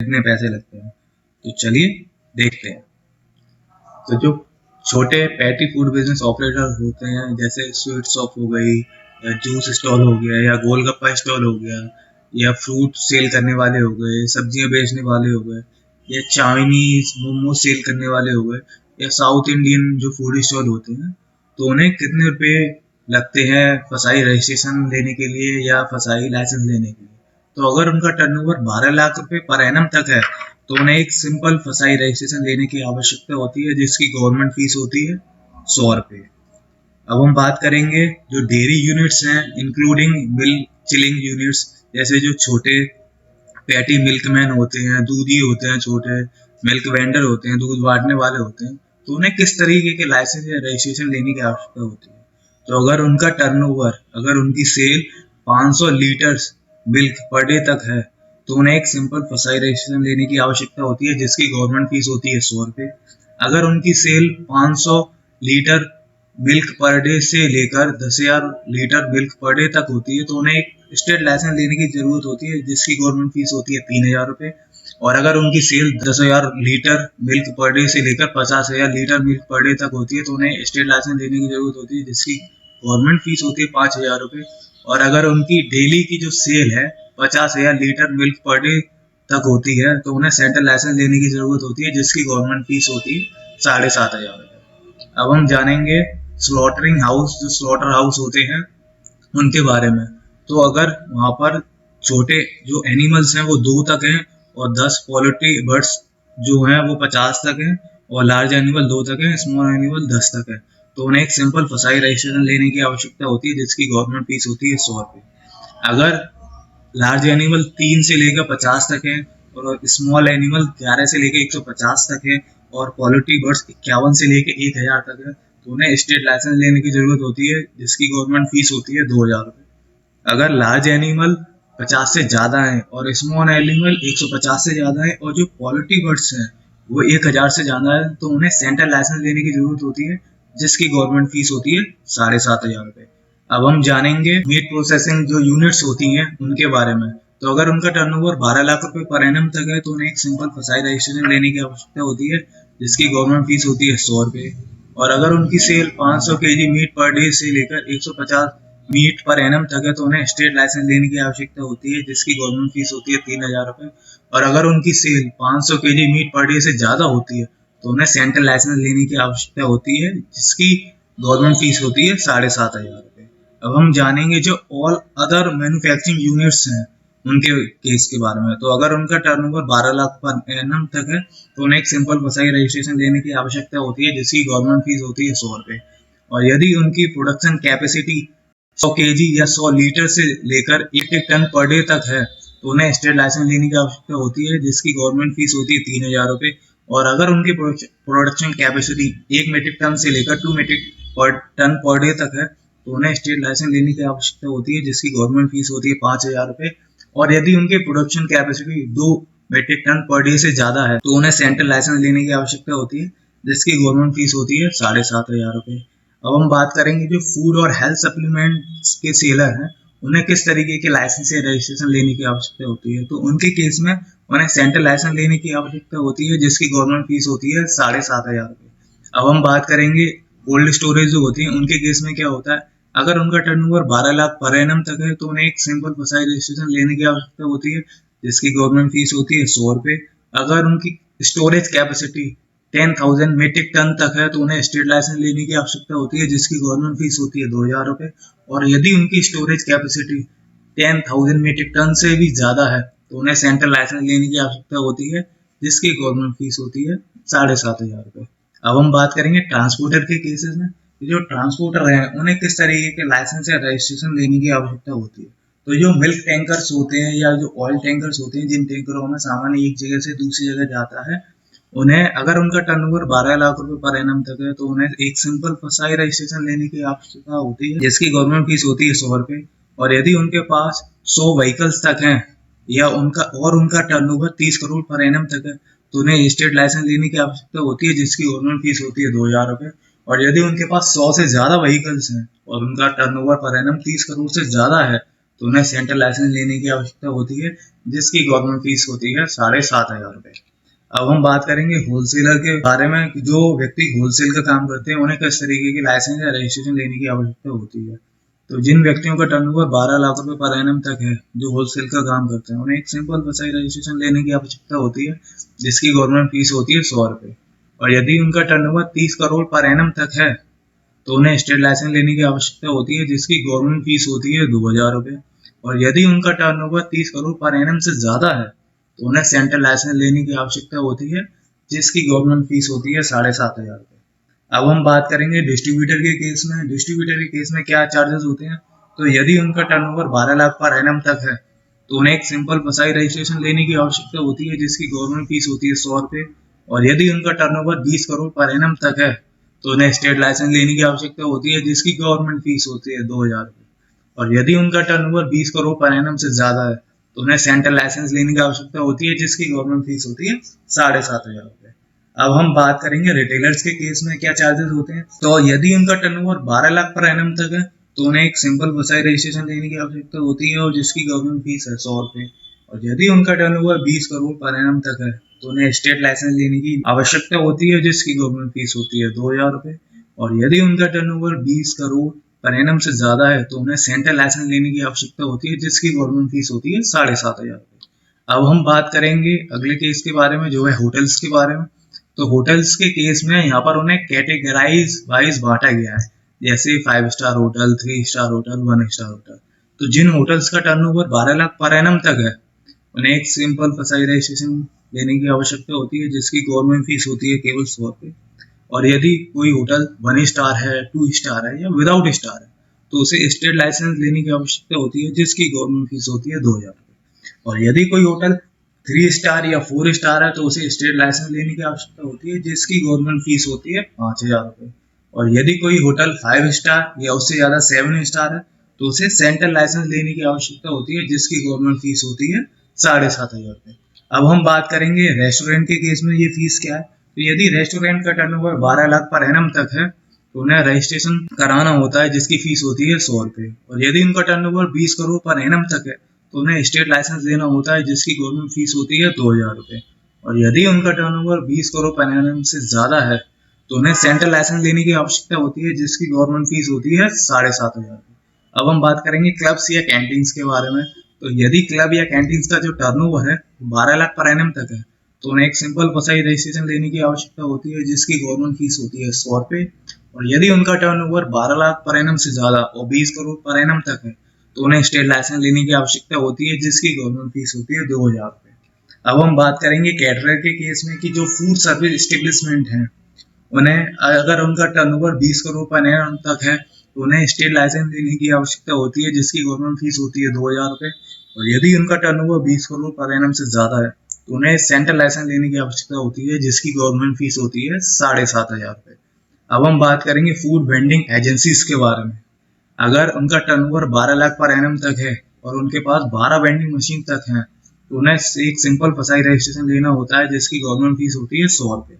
कितने पैसे लगते हैं, तो चलिए देखते हैं। तो जो छोटे पैटी फूड बिजनेस ऑपरेटर होते हैं, जैसे स्वीट शॉप हो गई, या जूस स्टॉल हो गया, या गोलगप्पा स्टॉल हो गया, या फ्रूट सेल करने वाले हो गए, सब्जियां बेचने वाले हो गए, या चाइनीज मोमो सेल करने वाले हो गए, या साउथ इंडियन जो फूड स्टॉल होते हैं, तो उन्हें कितने रुपए लगते हैं फसाई रजिस्ट्रेशन लेने के लिए या फसाई लाइसेंस लेने के लिए। तो अगर उनका टर्नओवर 12 लाख रुपए पर एनम तक है, तो उन्हें एक सिंपल फसाई रजिस्ट्रेशन लेने की आवश्यकता होती है, जिसकी गवर्नमेंट फीस होती है 100 रुपये। अब हम बात करेंगे जो डेयरी यूनिट्स हैं, इंक्लूडिंग मिल्क चिलिंग यूनिट्स, जैसे जो छोटे पैटी मिल्कमैन होते हैं, दूधी होते हैं, छोटे मिल्क वेंडर होते हैं, दूध बांटने वाले होते हैं, तो उन्हें किस तरीके के लाइसेंस या रजिस्ट्रेशन लेने की आवश्यकता होती है। तो अगर उनका टर्नओवर, अगर उनकी sale 500 litre milk per day तक है, तो उन्हें एक सिंपल फसाई रजिस्ट्रेशन लेने की आवश्यकता होती है, जिसकी गवर्नमेंट फीस होती है 100 रुपये। अगर उनकी sale 500 litre milk per day से लेकर 10,000 लीटर मिल्क पर डे तक होती है, तो उन्हें एक स्टेट लाइसेंस लेने की जरूरत होती है, जिसकी गवर्नमेंट फीस होती है 3,000 रुपये। और अगर उनकी sale 10,000 litre milk per day से लेकर 50,000 लीटर मिल्क पर डे तक होती है, तो उन्हें स्टेट लाइसेंस लेने की जरूरत होती है, जिसकी गवर्नमेंट फीस होती है 5,000 रुपये। और अगर उनकी डेली की जो सेल है 50,000 लीटर मिल्क पर डे तक होती है, तो उन्हें सेंट्रल लाइसेंस लेने की जरूरत होती है, जिसकी गवर्नमेंट फीस होती है 7,500 रुपये। अब हम जानेंगे स्लॉटरिंग हाउस, जो स्लॉटर हाउस होते हैं, उनके बारे में। तो अगर वहां पर छोटे जो एनिमल्स हैं वो 2 तक हैं, और 10 पोल्ट्री बर्ड्स जो हैं वो 50 तक हैं, और लार्ज एनिमल 2 तक है, स्मॉल एनिमल 10 तक है, तो उन्हें एक सिंपल फसाई रजिस्ट्रेशन लेने की आवश्यकता होती है, जिसकी गवर्नमेंट फीस होती है 100 रुपये। अगर लार्ज एनिमल 3 से लेकर 50 तक है, और स्मॉल एनिमल 11 से लेकर 150 तक है, और पोल्ट्री बर्ड्स 51 से लेकर 1,000 तक है, तो उन्हें स्टेट लाइसेंस लेने की जरूरत होती है, जिसकी गवर्नमेंट फीस होती है 2,000 रुपये। अगर लार्ज एनिमल 50 से ज्यादा है, और स्मॉल एनिमल 150 से ज्यादा है, और जो पोल्ट्री बर्ड्स हैं वो 1,000 से ज्यादा है, तो उन्हें सेंट्रल लाइसेंस लेने की जरूरत होती है, जिसकी गवर्नमेंट फीस होती है 7,500 रुपये। अब हम जानेंगे मीट प्रोसेसिंग जो यूनिट्स होती हैं उनके बारे में। तो अगर उनका टर्नओवर 12 लाख रुपए पर एनम तक है, तो उन्हें एक सिंपल फसाई रजिस्ट्रेशन लेने की आवश्यकता होती है, जिसकी गवर्नमेंट फीस होती है 100 रुपये। और अगर उनकी sale 500 KG meat per day से लेकर 150 मीट पर एनम तक है, तो उन्हें स्टेट लाइसेंस लेने की आवश्यकता होती है, जिसकी गवर्नमेंट फीस होती है 3,000 रुपये। और अगर उनकी sale 500 KG meat per day से ज्यादा होती है, तो उन्हें सेंट्रल लाइसेंस लेने की आवश्यकता होती है, जिसकी गवर्नमेंट फीस होती है 7,500 रुपये। अब हम जानेंगे जो ऑल अदर मैन्युफैक्चरिंग यूनिट्स हैं उनके केस के बारे में। तो अगर उनका टर्नओवर 12 लाख पर एनम तक है, तो उन्हें एक सिंपल फसाई रजिस्ट्रेशन लेने की आवश्यकता होती है, जिसकी गवर्नमेंट फीस होती है 100 रुपये। और यदि उनकी प्रोडक्शन कैपेसिटी 100 केजी या 100 लीटर से लेकर 1 टन पर डे तक है, तो उन्हें स्टेट लाइसेंस लेने की आवश्यकता होती है, जिसकी गवर्नमेंट फीस होती है 3,000 रुपये। और अगर उनकी प्रोडक्शन कैपेसिटी 1 मीट्रिक टन से लेकर 2 मीट्रिक टन पर डे तक है, तो उन्हें स्टेट लाइसेंस लेने की आवश्यकता होती है, जिसकी गवर्नमेंट फीस होती है 5,000 रुपये। और यदि उनकी production capacity 2 metric tonne per day से ज्यादा है, तो उन्हें सेंट्रल लाइसेंस लेने की आवश्यकता होती है, जिसकी गवर्नमेंट फीस होती है 7,500 रुपये। अब हम बात करेंगे जो फूड और हेल्थ सप्लीमेंट्स के सेलर हैं, उन्हें किस तरीके के लाइसेंस या रजिस्ट्रेशन लेने की आवश्यकता होती है। तो उनके केस में उन्हें सेंट्रल लाइसेंस लेने की आवश्यकता होती है, जिसकी गवर्नमेंट फीस होती है 7,500 रुपये। अब हम बात करेंगे कोल्ड स्टोरेज जो होती है, उनके केस में क्या होता है। अगर उनका टर्नओवर 12 लाख पर एनम तक है, तो उन्हें एक सिंपल फसाई रजिस्ट्रेशन लेने की आवश्यकता होती है, जिसकी गवर्नमेंट फीस होती है 100 रुपये। अगर उनकी स्टोरेज कैपेसिटी 10,000 मीट्रिक टन तक है, तो उन्हें स्टेट लाइसेंस लेने की आवश्यकता होती है, जिसकी गवर्नमेंट फीस होती है 2,000 रुपये। और यदि उनकी स्टोरेज कैपेसिटी 10,000 मीट्रिक टन से भी ज्यादा है, तो उन्हें सेंट्रल लाइसेंस लेने की आवश्यकता होती है, जिसकी गवर्नमेंट फीस होती है 7,500 रुपये। अब हम बात करेंगे ट्रांसपोर्टर के केसेस में। जो ट्रांसपोर्टर है उन्हें किस तरीके के लाइसेंस या रजिस्ट्रेशन लेने की आवश्यकता होती है। तो जो मिल्क टैंकर्स होते हैं या जो ऑयल टैंकर्स होते हैं, जिन टैंकरों में सामान एक जगह से दूसरी जगह जाता है, उन्हें अगर उनका टर्नओवर 12 लाख रुपए पर एनम तक है, तो उन्हें एक सिंपल फसाई रजिस्ट्रेशन लेने की आवश्यकता होती है, जिसकी गवर्नमेंट फीस होती है 100 रुपये। और यदि उनके पास 100 व्हीकल्स तक हैं, या उनका टर्नओवर 30 करोड़ पर एनम तक है, तो उन्हें स्टेट लाइसेंस लेने की आवश्यकता होती है, जिसकी गवर्नमेंट फीस होती है 2,000 रुपये। और यदि उनके पास 100 से ज्यादा व्हीकल्स हैं, और उनका टर्नओवर पर एनम 30 करोड़ से ज्यादा है, तो उन्हें सेंट्रल लाइसेंस लेने की आवश्यकता होती है, जिसकी गवर्नमेंट फीस होती है 7,500 रुपये। अब हम बात करेंगे होलसेलर के बारे में कि जो व्यक्ति होलसेल का काम करते हैं उन्हें किस तरीके की लाइसेंस या रजिस्ट्रेशन लेने की आवश्यकता होती है। तो जिन व्यक्तियों का टर्नओवर 12 लाख रुपए पर एनम तक है, जो होलसेल का काम करते हैं, उन्हें एक सिंपल बसाई रजिस्ट्रेशन लेने की आवश्यकता होती है, जिसकी गवर्नमेंट फीस होती है 100 रुपये। और यदि उनका टर्नओवर 30 करोड़ पर एनम तक है तो उन्हें स्टेट लाइसेंस लेने की आवश्यकता होती है, जिसकी गवर्नमेंट फीस होती है 2,000 रुपये। और यदि उनका टर्नओवर 30 करोड़ पर एनम से ज्यादा है तो उन्हें सेंट्रल लाइसेंस लेने की आवश्यकता होती है, जिसकी गवर्नमेंट फीस होती है 7,500 रुपये। अब हम बात करेंगे डिस्ट्रीब्यूटर के केस में। डिस्ट्रीब्यूटर के केस में क्या चार्जेस होते हैं, तो यदि उनका टर्नओवर 12 लाख पर एनम तक है तो उन्हें एक सिंपल फसाई रजिस्ट्रेशन लेने की आवश्यकता होती है, जिसकी गवर्नमेंट फीस होती है 100 रुपये। और यदि उनका टर्नओवर 20 करोड़ पर एनम तक है तो उन्हें स्टेट लाइसेंस लेने की आवश्यकता होती है, जिसकी गवर्नमेंट फीस होती है 2,000 रुपये। और यदि उनका टर्नओवर 20 करोड़ पर एनम से ज्यादा है तो उन्हें सेंट्रल लाइसेंस लेने की आवश्यकता होती है, जिसकी गवर्नमेंट फीस होती है 7,500 रुपये। अब हम बात करेंगे रिटेलर्स के केस में क्या चार्जेस होते हैं। तो यदि उनका टर्नओवर 12 लाख पर एनम तक है तो उन्हें एक सिंपल बसाई रजिस्ट्रेशन लेने की आवश्यकता होती है, और जिसकी गवर्नमेंट फीस है 100 रुपये। और यदि उनका टर्नओवर 20 करोड़ पर एनम तक है तो उन्हें स्टेट लाइसेंस लेने की आवश्यकता होती है, जिसकी गवर्नमेंट फीस होती है 2,000 रुपये। और यदि उनका टर्नओवर 20 करोड़ पर एनम से ज्यादा है तो उन्हें सेंट्रल लाइसेंस लेने की आवश्यकता होती है, जिसकी गवर्नमेंट फीस होती है 7,500 रुपये। अब हम बात करेंगे अगले केस के बारे में, जो है होटल्स के बारे में। तो होटल्स के केस में यहाँ पर उन्हें कैटेगराइज वाइज बांटा गया है, जैसे 5 star hotel, 3 star hotel, 1 star hotel. तो जिन होटल्स का टर्नओवर 12 लाख पर एनम तक है उन्हें एक सिंपल फसाई रजिस्ट्रेशन लेने की आवश्यकता होती है, जिसकी गवर्नमेंट फीस होती है केवल 100 रुपये। और यदि कोई होटल 1 स्टार है, 2 स्टार है या विदाउट स्टार है तो उसे स्टेट लाइसेंस लेने की आवश्यकता होती है, जिसकी गवर्नमेंट फीस होती है 2,000 रुपये। और यदि कोई होटल 3 स्टार या 4 स्टार है तो उसे स्टेट लाइसेंस लेने की आवश्यकता होती है, जिसकी गवर्नमेंट फीस होती है 5,000 रुपये। और यदि कोई होटल 5 स्टार या उससे ज्यादा 7 स्टार है तो उसे सेंट्रल लाइसेंस लेने की आवश्यकता होती है, जिसकी गवर्नमेंट फीस होती है 7,500 रुपये। अब हम बात करेंगे रेस्टोरेंट के केस में ये फीस क्या है। तो यदि रेस्टोरेंट का टर्नओवर 12 लाख पर एनम तक है तो उन्हें रजिस्ट्रेशन कराना होता है, जिसकी फीस होती है 100 रुपये। और यदि उनका टर्नओवर 20 करोड़ पर एनम तक है तो उन्हें स्टेट लाइसेंस लेना होता है, जिसकी गवर्नमेंट फीस होती है 2,000 रुपये। और यदि उनका टर्नओवर 20 करोड़ पर एनम से ज्यादा है तो उन्हें सेंट्रल लाइसेंस लेने की आवश्यकता होती है, जिसकी गवर्नमेंट फीस होती है 7,500 रुपये। अब हम बात करेंगे क्लब्स या कैंटीन्स के बारे में। तो यदि क्लब या कैंटीन्स का जो टर्नओवर है 12 लाख पर एनम तक है तो उन्हें एक सिंपल फसाई रजिस्ट्रेशन लेने की आवश्यकता होती है, जिसकी गवर्नमेंट फीस होती है 100 रुपये। और यदि उनका टर्नओवर 12 लाख पर एनम से ज्यादा और 20 करोड़ पर एनम तक है तो उन्हें स्टेट लाइसेंस लेने की आवश्यकता होती है, जिसकी गवर्नमेंट फीस होती है 2,000 रुपये। अब हम बात करेंगे कैटरर के केस में कि जो फूड सर्विस एस्टेब्लिशमेंट हैं उन्हें अगर उनका टर्नओवर 20 करोड़ पर एनम तक है तो उन्हें स्टेट लाइसेंस लेने की आवश्यकता होती है, जिसकी गवर्नमेंट फीस होती है 2,000 रुपये। और यदि उनका टर्नओवर 20 करोड़ पर एनम से ज्यादा है तो उन्हें सेंट्रल लाइसेंस लेने की आवश्यकता होती है, जिसकी गवर्नमेंट फीस होती है 7,500 रुपये। अब हम बात करेंगे फूड वेंडिंग एजेंसीज के बारे में। अगर उनका टर्नओवर 12 लाख पर एनम तक है और उनके पास 12 वेंडिंग मशीन तक है तो उन्हें एक सिंपल फसाई रजिस्ट्रेशन लेना होता है, जिसकी गवर्नमेंट फीस होती है 100 रुपये।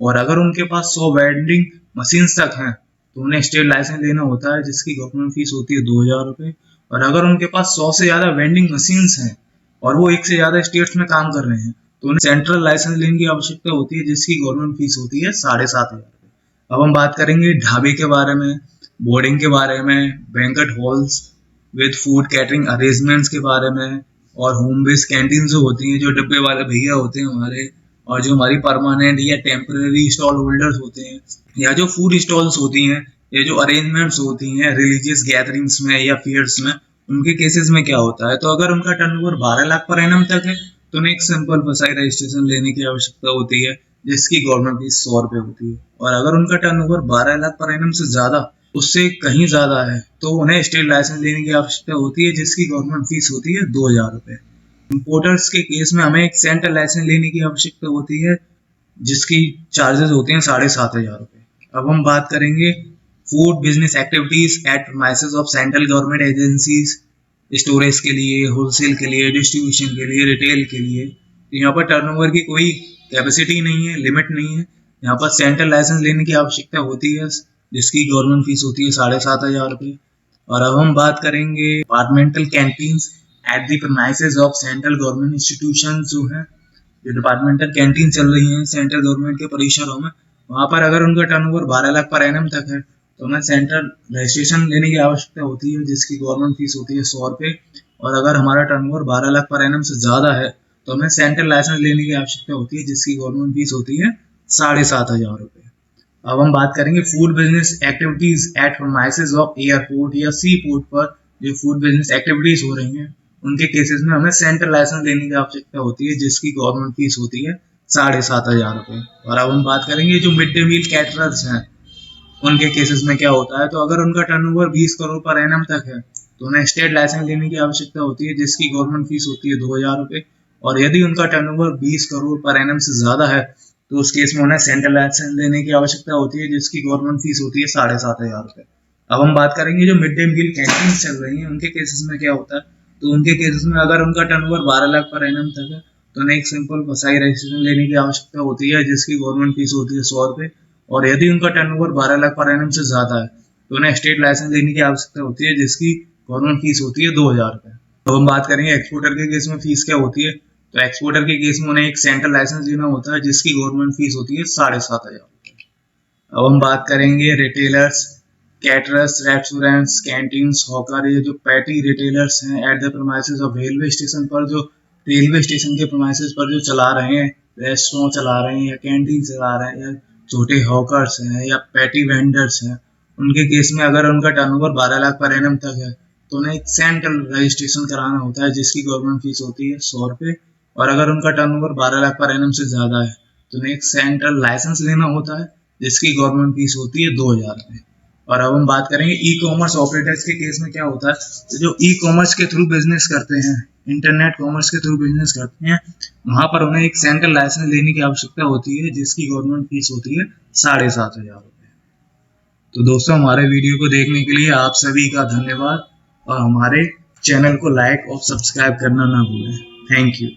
और अगर उनके पास 100 वेंडिंग मशीन तक हैं तो उन्हें स्टेट लाइसेंस लेना होता है, जिसकी गवर्नमेंट फीस होती है 2,000 रुपये। और अगर उनके पास 100 से ज्यादा वेंडिंग मशीन हैं और वो एक से ज्यादा स्टेट्स में काम कर रहे हैं तो उन्हें सेंट्रल लाइसेंस लेने की आवश्यकता होती है, जिसकी गवर्नमेंट फीस होती है 7,500 रुपये। अब हम बात करेंगे ढाबे के बारे में, बोर्डिंग के बारे में, banquet halls with food catering arrangements के बारे में, और होम बेस्ड कैंटीन जो होती हैं, जो डब्बे वाले भैया होते हैं हमारे, और जो हमारी परमानेंट या टेम्पररी स्टॉल होल्डर्स होते हैं, या जो फूड स्टॉल्स होती हैं, या जो अरेंजमेंट्स होती हैं रिलीजियस गैदरिंग्स में या फेयर्स में, उनके केसेस में क्या होता है। तो अगर उनका टर्नओवर 12 लाख पर एनम तक है तो उन्हें एक सिंपल फसाई रजिस्ट्रेशन लेने की आवश्यकता होती है, जिसकी गवर्नमेंट फीस 100 रुपये होती है। और अगर उनका टर्नओवर 12 लाख पर एनम से ज्यादा, उससे कहीं ज्यादा है, तो उन्हें स्टेट लाइसेंस लेने की आवश्यकता होती है, जिसकी गवर्नमेंट फीस होती है 2,000 रुपये। इंपोर्टर्स के केस में हमें एक सेंट्रल लाइसेंस लेने की आवश्यकता होती है, जिसकी चार्जेस होते हैं 7,500 रुपये। अब हम बात करेंगे food business activities eight premises of central government agencies, storage के लिए, होलसेल के लिए, डिस्ट्रीब्यूशन के लिए, रिटेल के लिए। तो यहाँ पर टर्नओवर की कोई कैपेसिटी नहीं है, लिमिट नहीं है। यहाँ पर सेंट्रल लाइसेंस लेने की आवश्यकता होती है, जिसकी गवर्नमेंट फीस होती है 7,500 रुपये। और अब हम बात करेंगे departmental canteens at the premises of central government institution जो है, जो डिपार्टमेंटल कैंटीन चल रही हैं सेंट्रल गवर्नमेंट के परिसरों में, वहाँ पर अगर उनका टर्नओवर 12 लाख पर एनम तक है तो हमें सेंट्रल रजिस्ट्रेशन लेने की आवश्यकता होती है, जिसकी गवर्नमेंट फीस होती है 100 रुपये। और अगर हमारा टर्नओवर 12 लाख पर एनम से ज़्यादा है तो हमें सेंट्रल लाइसेंस लेने की आवश्यकता होती है, जिसकी गवर्नमेंट फीस होती है 7,500 रुपये। अब हम बात करेंगे food business activities eight premises of airport या सी पोर्ट पर जो फूड बिजनेस एक्टिविटीज हो रही हैं उनके केसेस में हमें सेंट्रल लाइसेंस लेने की आवश्यकता होती है, जिसकी गवर्नमेंट फीस होती है 7,500 रुपये। और अब हम बात करेंगे जो मिड डे मील कैटरर्स हैं उनके केसेस में क्या होता है, तो अगर उनका टर्नओवर 20 करोड़ पर एनम तक है तो उन्हें स्टेट लाइसेंस लेने की आवश्यकता होती है, जिसकी गवर्नमेंट फीस होती है 2,000 रुपये। और यदि उनका टर्नओवर 20 करोड़ पर एनम से ज़्यादा है तो उस केस में उन्हें सेंट्रल लाइसेंस लेने की आवश्यकता होती है, जिसकी गवर्नमेंट फीस होती है 7,500 रुपये। अब हम बात करेंगे जो मिड डे मील कैंटीन चल रही हैं उनके केसेस में क्या होता है, तो उनके केसेस में अगर उनका टर्नओवर 12 लाख पर एनम तक है तो उन्हें एक सिंपल फसाई रजिस्ट्रेशन लेने की आवश्यकता होती है, जिसकी गवर्नमेंट फीस होती है 100 रुपये। और यदि उनका टर्नओवर 12 लाख पर एनम से ज़्यादा है तो उन्हें स्टेट लाइसेंस लेने की आवश्यकता होती है, जिसकी गवर्नमेंट फीस होती है 2,000 रुपये। तो हम बात करेंगे एक्सपोर्टर के केस में फीस क्या होती है, तो एक्सपोर्टर के केस में उन्हें एक सेंट्रल लाइसेंस लेना होता है, जिसकी गवर्नमेंट फीस होती है 7,500 रुपये। अब हम बात करेंगे retailers, caterers, restaurants, canteens, hawker, ये जो पैटी रिटेलर्स हैं at the premises of railway station पर, जो रेलवे स्टेशन के प्रीमाइसेस पर जो चला रहे हैं, रेस्टोरेंट चला रहे हैं या कैंटीन चला रहे हैं या छोटे हॉकर्स हैं या पैटी वेंडर्स हैं, उनके केस में अगर उनका टर्नओवर 12 लाख पर एनम तक है तो उन्हें एक सेंट्रल रजिस्ट्रेशन कराना होता है, जिसकी गवर्नमेंट फीस होती है 100 रुपये। और अगर उनका टर्नओवर 12 लाख पर एनम से ज़्यादा है तो उन्हें एक सेंट्रल लाइसेंस लेना होता है, जिसकी गवर्नमेंट फीस होती है 2,000 रुपये। और अब हम बात करेंगे ई कॉमर्स ऑपरेटर्स के केस में क्या होता है, तो जो ई कॉमर्स के थ्रू बिजनेस करते हैं, इंटरनेट कॉमर्स के थ्रू बिजनेस करते हैं, वहाँ पर उन्हें एक सेंट्रल लाइसेंस लेने की आवश्यकता होती है, जिसकी गवर्नमेंट फीस होती है 7,500 रुपये। तो दोस्तों हमारे वीडियो को देखने के लिए आप सभी का धन्यवाद और हमारे चैनल को लाइक और सब्सक्राइब करना ना भूलें। Thank you.